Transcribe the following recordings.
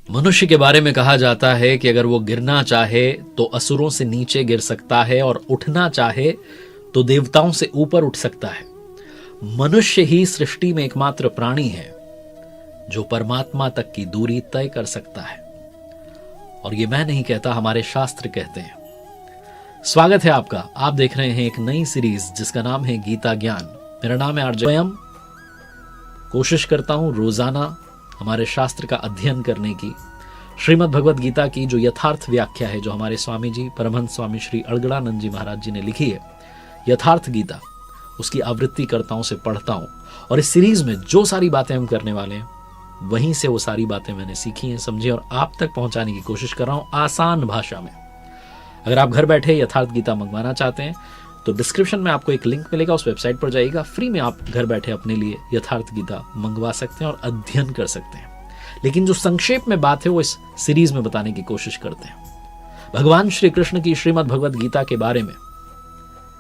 मनुष्य के बारे में कहा जाता है कि अगर वो गिरना चाहे तो असुरों से नीचे गिर सकता है और उठना चाहे तो देवताओं से ऊपर उठ सकता है। मनुष्य ही सृष्टि में एकमात्र प्राणी है जो परमात्मा तक की दूरी तय कर सकता है। और ये मैं नहीं कहता, हमारे शास्त्र कहते हैं। स्वागत है आपका। आप देख रहे हैं एक नई सीरीज जिसका नाम है गीता ज्ञान। मेरा नाम है आरजे। स्वयं कोशिश करता हूं रोजाना हमारे शास्त्र का अध्ययन करने की, श्रीमद् भगवद गीता की जो यथार्थ व्याख्या है, जो हमारे स्वामी जी परमहंस स्वामी श्री अड़गड़ानंद जी महाराज जी ने लिखी है, यथार्थ गीता, उसकी आवृत्ति करता हूं, से पढ़ता हूं। और इस सीरीज में जो सारी बातें हम करने वाले हैं, वहीं से वो सारी बातें मैंने सीखी हैं, समझी और आप तक पहुंचाने की कोशिश कर रहा हूं आसान भाषा में। अगर आप घर बैठे यथार्थ गीता मंगवाना चाहते हैं तो डिस्क्रिप्शन में आपको एक लिंक मिलेगा, उस वेबसाइट पर जाइएगा। फ्री में आप घर बैठे अपने लिए यथार्थ गीता मंगवा सकते हैं और अध्ययन कर सकते हैं। लेकिन जो संक्षेप में बात है वो इस सीरीज में बताने की कोशिश करते हैं। भगवान श्री कृष्ण की श्रीमद् भगवद गीता के बारे में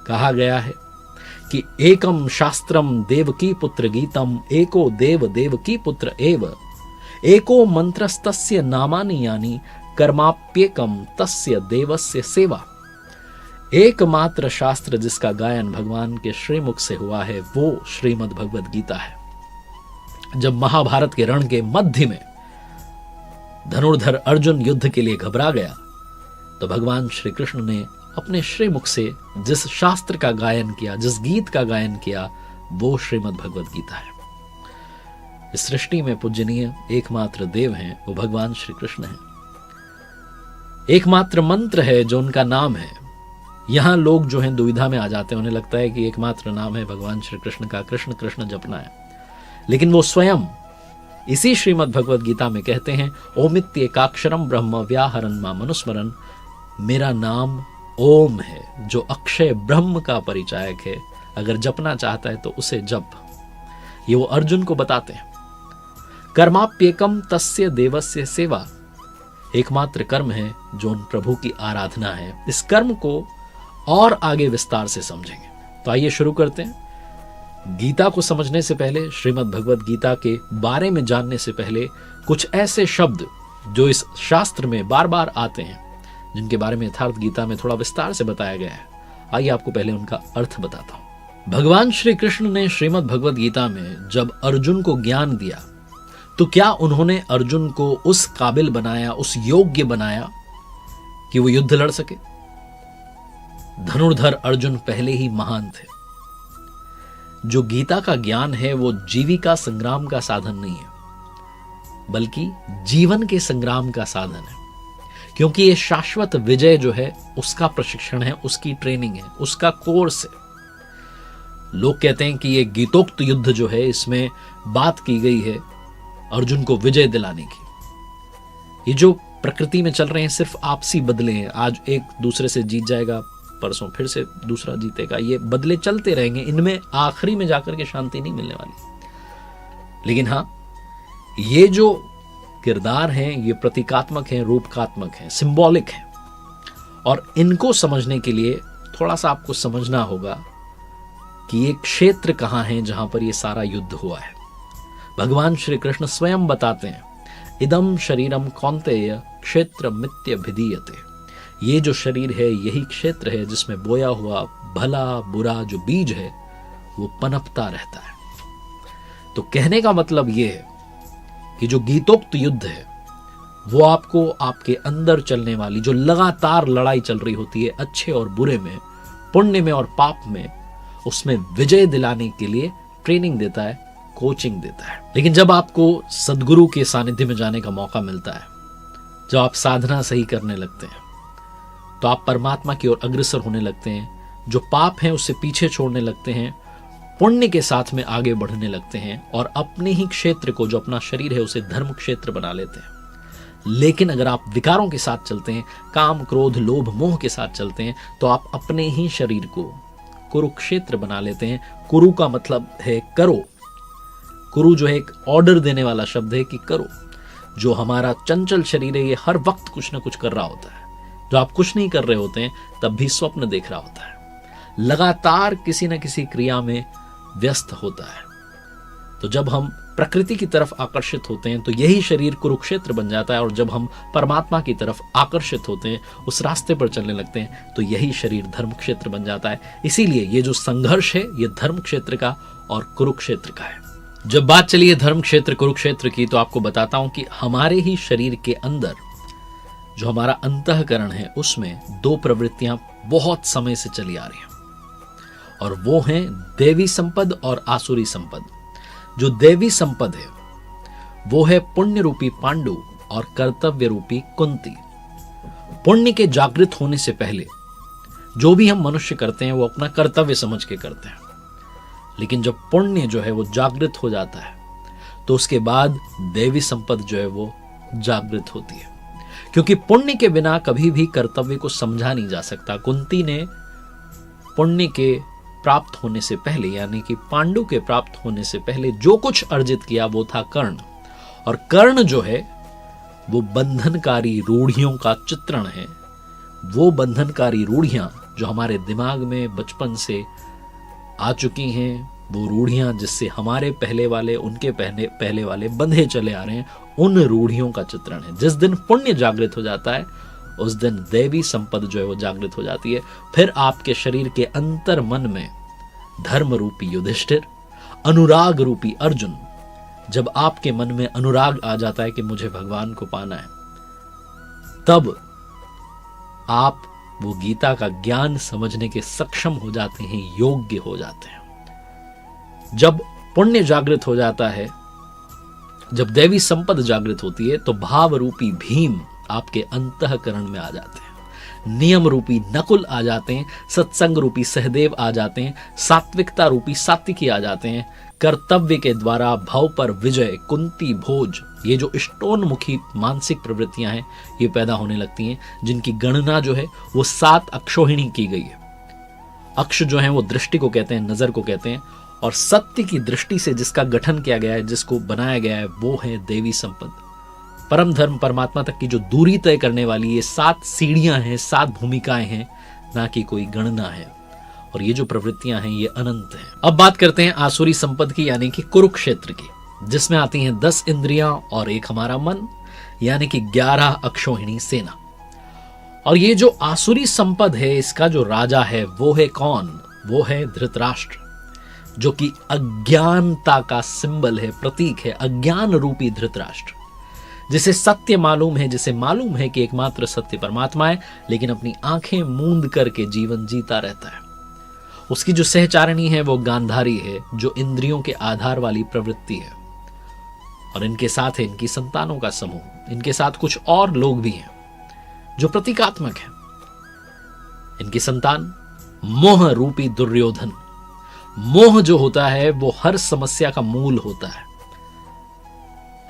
कहा गया है कि एकम शास्त्रम देवकी पुत्र गीतम, एको देव देवकी पुत्र एव, एको मंत्रस्तस्य नामानि यानि, कर्माप्येकम तस्य देवस्य सेवा। एकमात्र शास्त्र जिसका गायन भगवान के श्रीमुख से हुआ है वो श्रीमद् भगवद गीता है। जब महाभारत के रण के मध्य में धनुर्धर अर्जुन युद्ध के लिए घबरा गया तो भगवान श्री कृष्ण ने अपने श्रीमुख से जिस शास्त्र का गायन किया, जिस गीत का गायन किया, वो श्रीमद् भगवद गीता है। इस सृष्टि में पूजनीय एकमात्र देव हैं, वो भगवान श्री कृष्ण हैं। एकमात्र मंत्र है जो उनका नाम है। यहां लोग जो हैं दुविधा में आ जाते हैं, उन्हें लगता है कि एकमात्र नाम है भगवान श्री कृष्ण का, कृष्ण कृष्ण जपना है। लेकिन वो स्वयं इसी श्रीमद् भगवद गीता में कहते हैं, ओमित्येकाक्षरम ब्रह्म व्याहरन् माम अनुस्मरन्, मेरा नाम ओम है जो अक्षय ब्रह्म का परिचायक है। अगर जपना चाहता है तो उसे जप। ये वो अर्जुन को बताते हैं। कर्माप्येकम तस्य देवस्य सेवा, एकमात्र कर्म है जो उन प्रभु की आराधना है। इस कर्म को और आगे विस्तार से समझेंगे। तो आइए शुरू करते हैं। गीता को समझने से पहले, श्रीमद् भगवद गीता के बारे में जानने से पहले, कुछ ऐसे शब्द जो इस शास्त्र में बार बार आते हैं, जिनके बारे में यथार्थ गीता में थोड़ा विस्तार से बताया गया है, आइए आपको पहले उनका अर्थ बताता हूं। भगवान श्री कृष्ण ने श्रीमद् भगवद गीता में जब अर्जुन को ज्ञान दिया तो क्या उन्होंने अर्जुन को उस काबिल बनाया, उस योग्य बनाया कि वो युद्ध लड़ सके? धनुर्धर अर्जुन पहले ही महान थे। जो गीता का ज्ञान है वो जीविका संग्राम का साधन नहीं है, बल्कि जीवन के संग्राम का साधन है। क्योंकि ये शाश्वत विजय जो है उसका प्रशिक्षण है, उसकी ट्रेनिंग है, उसका कोर्स है। लोग कहते हैं कि ये गीतोक्त युद्ध जो है, इसमें बात की गई है अर्जुन को विजय दिलाने की। ये जो प्रकृति में चल रहे हैं सिर्फ आपसी बदले हैं। आज एक दूसरे से जीत जाएगा, परसों फिर से दूसरा जीतेगा, ये बदले चलते रहेंगे। इनमें आखिरी में जाकर के शांति नहीं मिलने वाली। लेकिन हाँ, ये जो किरदार हैं ये प्रतीकात्मक हैं, रूपकात्मक हैं, सिंबॉलिक हैं। और इनको समझने के लिए थोड़ा सा आपको समझना होगा कि ये क्षेत्र कहां है जहां पर ये सारा युद्ध हुआ है। भगवान श्री कृष्ण स्वयं बताते हैं, इदम शरीरम कौन्तेय क्षेत्र मित्य भिधीयते। ये जो शरीर है यही क्षेत्र है जिसमें बोया हुआ भला बुरा जो बीज है वो पनपता रहता है। तो कहने का मतलब ये है कि जो गीतोक्त युद्ध है वो आपको आपके अंदर चलने वाली जो लगातार लड़ाई चल रही होती है, अच्छे और बुरे में, पुण्य में और पाप में, उसमें विजय दिलाने के लिए ट्रेनिंग देता है, कोचिंग देता है। लेकिन जब आपको सद्गुरु के सानिध्य में जाने का मौका मिलता है, जब आप साधना सही करने लगते हैं, तो आप परमात्मा की ओर अग्रसर होने लगते हैं। जो पाप है उससे पीछे छोड़ने लगते हैं, पुण्य के साथ में आगे बढ़ने लगते हैं और अपने ही क्षेत्र को, जो अपना शरीर है, उसे धर्म क्षेत्र बना लेते हैं। लेकिन अगर आप विकारों के साथ चलते हैं, काम क्रोध लोभ मोह के साथ चलते हैं, तो आप अपने ही शरीर को कुरुक्षेत्र बना लेते हैं। कुरु का मतलब है करो। कुरु जो है एक ऑर्डर देने वाला शब्द है कि करो। जो हमारा चंचल शरीर है ये हर वक्त कुछ ना कुछ कर रहा होता है। जो आप कुछ नहीं कर रहे होते हैं तब भी स्वप्न देख रहा होता है, लगातार किसी न किसी क्रिया में व्यस्त होता है। तो जब हम प्रकृति की तरफ आकर्षित होते हैं तो यही शरीर कुरुक्षेत्र बन जाता है, और जब हम परमात्मा की तरफ आकर्षित होते हैं, उस रास्ते पर चलने लगते हैं, तो यही शरीर धर्म क्षेत्र बन जाता है। इसीलिए ये जो संघर्ष है ये धर्म क्षेत्र का और कुरुक्षेत्र का है। जब बात चली है धर्म क्षेत्र कुरुक्षेत्र की, तो आपको बताता हूं कि हमारे ही शरीर के अंदर जो हमारा अंतःकरण है उसमें दो प्रवृत्तियां बहुत समय से चली आ रही हैं, और वो हैं देवी संपद और आसुरी संपद। जो देवी संपद है वो है पुण्य रूपी पांडु और कर्तव्य रूपी कुंती। पुण्य के जागृत होने से पहले जो भी हम मनुष्य करते हैं वो अपना कर्तव्य समझ के करते हैं, लेकिन जब पुण्य जो है वो जागृत हो जाता है तो उसके बाद देवी संपद जो है वो जागृत होती है, क्योंकि पुण्य के बिना कभी भी कर्तव्य को समझा नहीं जा सकता। कुंती ने पुण्य के प्राप्त होने से पहले, यानी कि पांडु के प्राप्त होने से पहले जो कुछ अर्जित किया वो था कर्ण, और कर्ण जो है वो बंधनकारी रूढ़ियों का चित्रण है। वो बंधनकारी रूढ़ियां जो हमारे दिमाग में बचपन से आ चुकी हैं, वो रूढ़ियां जिससे हमारे पहले वाले उनके पहले वाले बंधे चले आ रहे हैं, उन रूढ़ियों का चित्रण है। जिस दिन पुण्य जागृत हो जाता है उस दिन देवी संपद जो है वो जागृत हो जाती है। फिर आपके शरीर के अंतर मन में धर्म रूपी युधिष्ठिर, अनुराग रूपी अर्जुन, जब आपके मन में अनुराग आ जाता है कि मुझे भगवान को पाना है, तब आप वो गीता का ज्ञान समझने के सक्षम हो जाते हैं, योग्य हो जाते हैं। जब पुण्य जागृत हो जाता है, जब देवी संपद जागृत होती है, तो भाव रूपी भीम आपके अंतःकरण में आ जाते हैं, नियम रूपी नकुल आ जाते हैं, सत्संग रूपी सहदेव आ जाते हैं, सात्विकता रूपी सात्विकी आ जाते हैं, कर्तव्य के द्वारा भव पर विजय कुंती भोज, ये जो इष्टोन्मुखी मानसिक प्रवृत्तियां हैं ये पैदा होने लगती हैं, जिनकी गणना जो है वो 7 अक्षोहिणी की गई है। अक्ष जो है वो दृष्टि को कहते हैं, नजर को कहते हैं, और सत्य की दृष्टि से जिसका गठन किया गया है, जिसको बनाया गया है, वो है देवी संपद। परम धर्म परमात्मा तक की जो दूरी तय करने वाली ये 7 सीढ़ियां हैं, 7 भूमिकाएं हैं, ना कि कोई गणना है। और ये जो प्रवृत्तियां हैं ये अनंत हैं। अब बात करते हैं आसुरी संपद की, यानी कि कुरुक्षेत्र की, जिसमें आती हैं 10 इंद्रियां और एक हमारा मन, यानी कि 11 अक्षोहिणी सेना। और ये जो आसुरी संपद है इसका जो राजा है वो है कौन? वो है धृतराष्ट्र, जो कि अज्ञानता का सिंबल है, प्रतीक है। अज्ञान रूपी धृतराष्ट्र, जिसे सत्य मालूम है, जिसे मालूम है कि एकमात्र सत्य परमात्मा है, लेकिन अपनी आंखें मूंद करके जीवन जीता रहता है। उसकी जो सहचारिणी है वो गांधारी है, जो इंद्रियों के आधार वाली प्रवृत्ति है। और इनके साथ है इनकी संतानों का समूह, इनके साथ कुछ और लोग भी हैं जो प्रतीकात्मक है। इनकी संतान मोह रूपी दुर्योधन। मोह जो होता है वो हर समस्या का मूल होता है,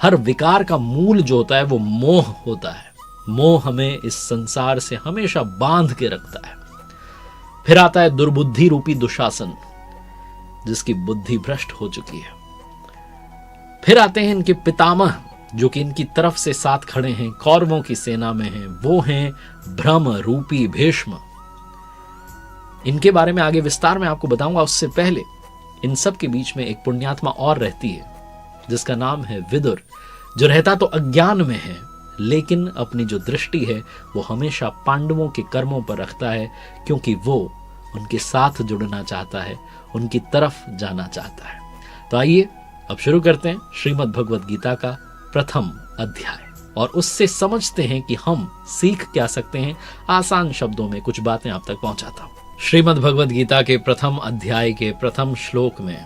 हर विकार का मूल जो होता है वो मोह होता है। मोह हमें इस संसार से हमेशा बांध के रखता है। फिर आता है दुर्बुद्धि रूपी दुशासन, जिसकी बुद्धि भ्रष्ट हो चुकी है। फिर आते हैं इनके पितामह, जो कि इनकी तरफ से साथ खड़े हैं, कौरवों की सेना में हैं, वो हैं भ्रम रूपी भीष्म। इनके बारे में आगे विस्तार में आपको बताऊंगा। उससे पहले इन सब के बीच में एक पुण्यात्मा और रहती है, जिसका नाम है विदुर, जो रहता तो अज्ञान में है, लेकिन अपनी जो दृष्टि है वो हमेशा पांडवों के कर्मों पर रखता है, क्योंकि वो उनके साथ जुड़ना चाहता है, उनकी तरफ जाना चाहता है। तो आइए अब शुरू करते हैं श्रीमद् भगवद गीता का प्रथम अध्याय, और उससे समझते हैं कि हम सीख क्या सकते हैं। आसान शब्दों में कुछ बातें आप तक पहुंचाता हूं। श्रीमद् भगवद गीता के प्रथम अध्याय के प्रथम श्लोक में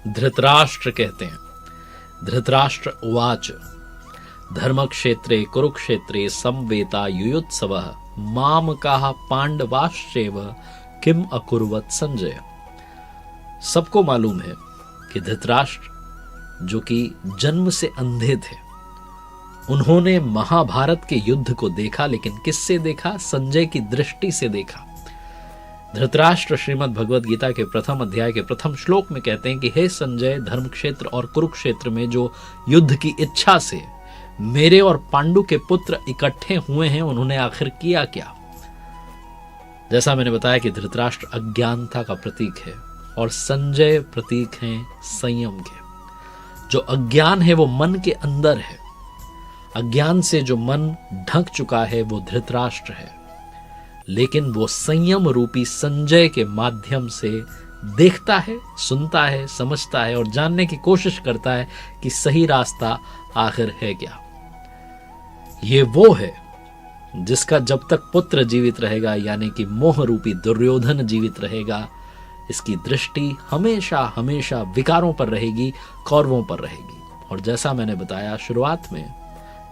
धृतराष्ट्र कहते हैं, धृतराष्ट्र उवाच धर्मक्षेत्रे कुरुक्षेत्रे समवेता युयुत्सवः मामकाः पांडवाश्चैव किम अकुर्वत संजय। सबको मालूम है कि धृतराष्ट्र, जो कि जन्म से अंधे थे, उन्होंने महाभारत के युद्ध को देखा, लेकिन किससे देखा? संजय की दृष्टि से देखा। धृतराष्ट्र श्रीमद् भगवद गीता के प्रथम अध्याय के प्रथम श्लोक में कहते हैं कि हे संजय, धर्मक्षेत्र और कुरुक्षेत्र में जो युद्ध की इच्छा से मेरे और पांडु के पुत्र इकट्ठे हुए हैं, उन्होंने आखिर किया क्या? जैसा मैंने बताया कि धृतराष्ट्र अज्ञानता का प्रतीक है और संजय प्रतीक हैं संयम के। जो अज्ञान है वो मन के अंदर है। अज्ञान से जो मन ढक चुका है वो धृतराष्ट्र है, लेकिन वो संयम रूपी संजय के माध्यम से देखता है, सुनता है, समझता है और जानने की कोशिश करता है कि सही रास्ता आखिर है क्या। ये वो है जिसका जब तक पुत्र जीवित रहेगा, यानी कि मोह रूपी दुर्योधन जीवित रहेगा, इसकी दृष्टि हमेशा हमेशा विकारों पर रहेगी, कौरवों पर रहेगी। और जैसा मैंने बताया शुरुआत में,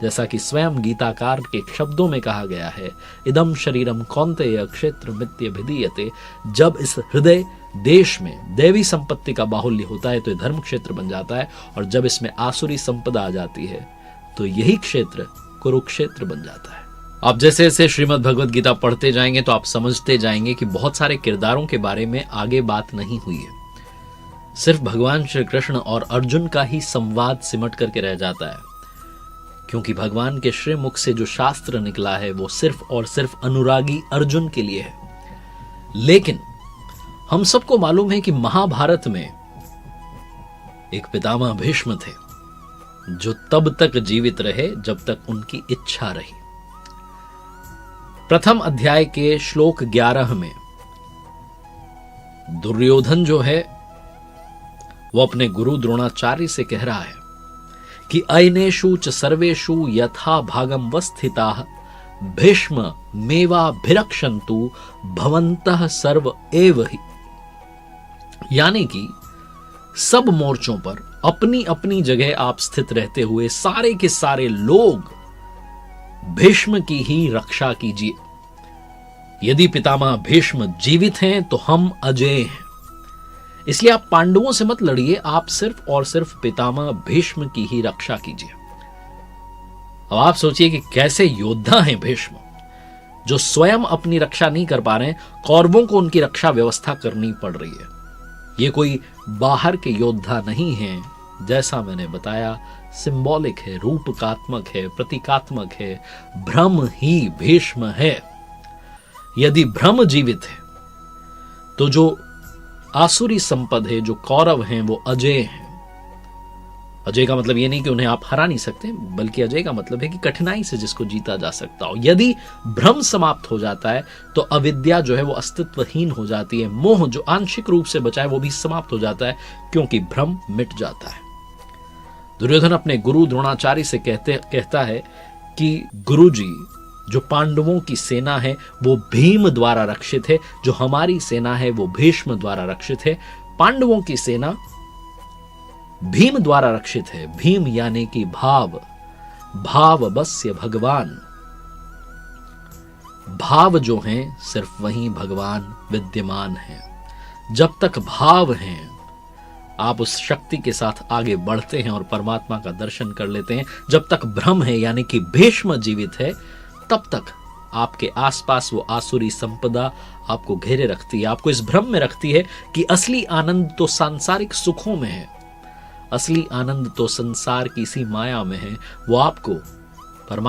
जैसा कि स्वयं गीताकार के शब्दों में कहा गया है, इदम शरीरम कौन्तेय क्षेत्र मित्यभिधीयते, जब इस हृदय देश में दैवी संपत्ति का बाहुल्य होता है तो यह धर्म क्षेत्र बन जाता है, और जब इसमें आसुरी संपदा आ जाती है तो यही क्षेत्र कुरुक्षेत्र बन जाता है। आप जैसे जैसे श्रीमद् भगवद गीता पढ़ते जाएंगे तो आप समझते जाएंगे कि बहुत सारे किरदारों के बारे में आगे बात नहीं हुई है, सिर्फ भगवान श्री कृष्ण और अर्जुन का ही संवाद सिमट करके रह जाता है, क्योंकि भगवान के श्रीमुख से जो शास्त्र निकला है वो सिर्फ और सिर्फ अनुरागी अर्जुन के लिए है। लेकिन हम सबको मालूम है कि महाभारत में एक पितामह भीष्म थे जो तब तक जीवित रहे जब तक उनकी इच्छा रही। प्रथम अध्याय के श्लोक 11 में दुर्योधन जो है वो अपने गुरु द्रोणाचार्य से कह रहा है कि अयनेषु च सर्वेषु यथा भागम वस्थिताः भीष्म मेवाभिरक्षन्तु भवन्तः सर्व एव हि। यानी कि सब मोर्चों पर अपनी अपनी जगह आप स्थित रहते हुए सारे के सारे लोग भीष्म की ही रक्षा कीजिए। यदि पितामह भीष्म जीवित हैं तो हम अजेय हैं, इसलिए आप पांडवों से मत लड़िए, आप सिर्फ और सिर्फ पितामह भीष्म की ही रक्षा कीजिए। अब आप सोचिए कि कैसे योद्धा हैं भीष्म, जो स्वयं अपनी रक्षा नहीं कर पा रहे हैं, कौरवों को उनकी रक्षा व्यवस्था करनी पड़ रही है। ये कोई बाहर के योद्धा नहीं है, जैसा मैंने बताया सिंबॉलिक है, रूपकात्मक है, प्रतीकात्मक है। भ्रम ही भीष्म है। यदि भ्रम जीवित है तो जो आसुरी संपद है, जो कौरव हैं, वो अजय हैं। अजय का मतलब ये नहीं कि उन्हें आप हरा नहीं सकते, बल्कि अजय का मतलब है कि कठिनाई से जिसको जीता जा सकता हो। यदि भ्रम समाप्त हो जाता है तो अविद्या जो है वो अस्तित्वहीन हो जाती है। मोह जो आंशिक रूप से बचा है वो भी समाप्त हो जाता है, क्योंकि भ्रम मिट जाता है। दुर्योधन अपने गुरु द्रोणाचार्य से कहता है कि गुरुजी, जो पांडवों की सेना है वो भीम द्वारा रक्षित है, जो हमारी सेना है वो भीष्म द्वारा रक्षित है। पांडवों की सेना भीम द्वारा रक्षित है। भीम यानी कि भाव, भाव बस्य भगवान। भाव जो हैं सिर्फ वही भगवान विद्यमान हैं। जब तक भाव हैं आप उस शक्ति के साथ आगे बढ़ते हैं और परमात्मा का दर्शन कर लेते हैं। जब तक भ्रम है यानी कि भीष्म जीवित है, तब तक आपके आसपास वो आसुरी संपदा आपको घेरे रखती है, आपको इस भ्रम में रखती है कि असली आनंद तो सांसारिक सुखों में है, असली आनंद तो संसार की इसी माया में है। वो आपको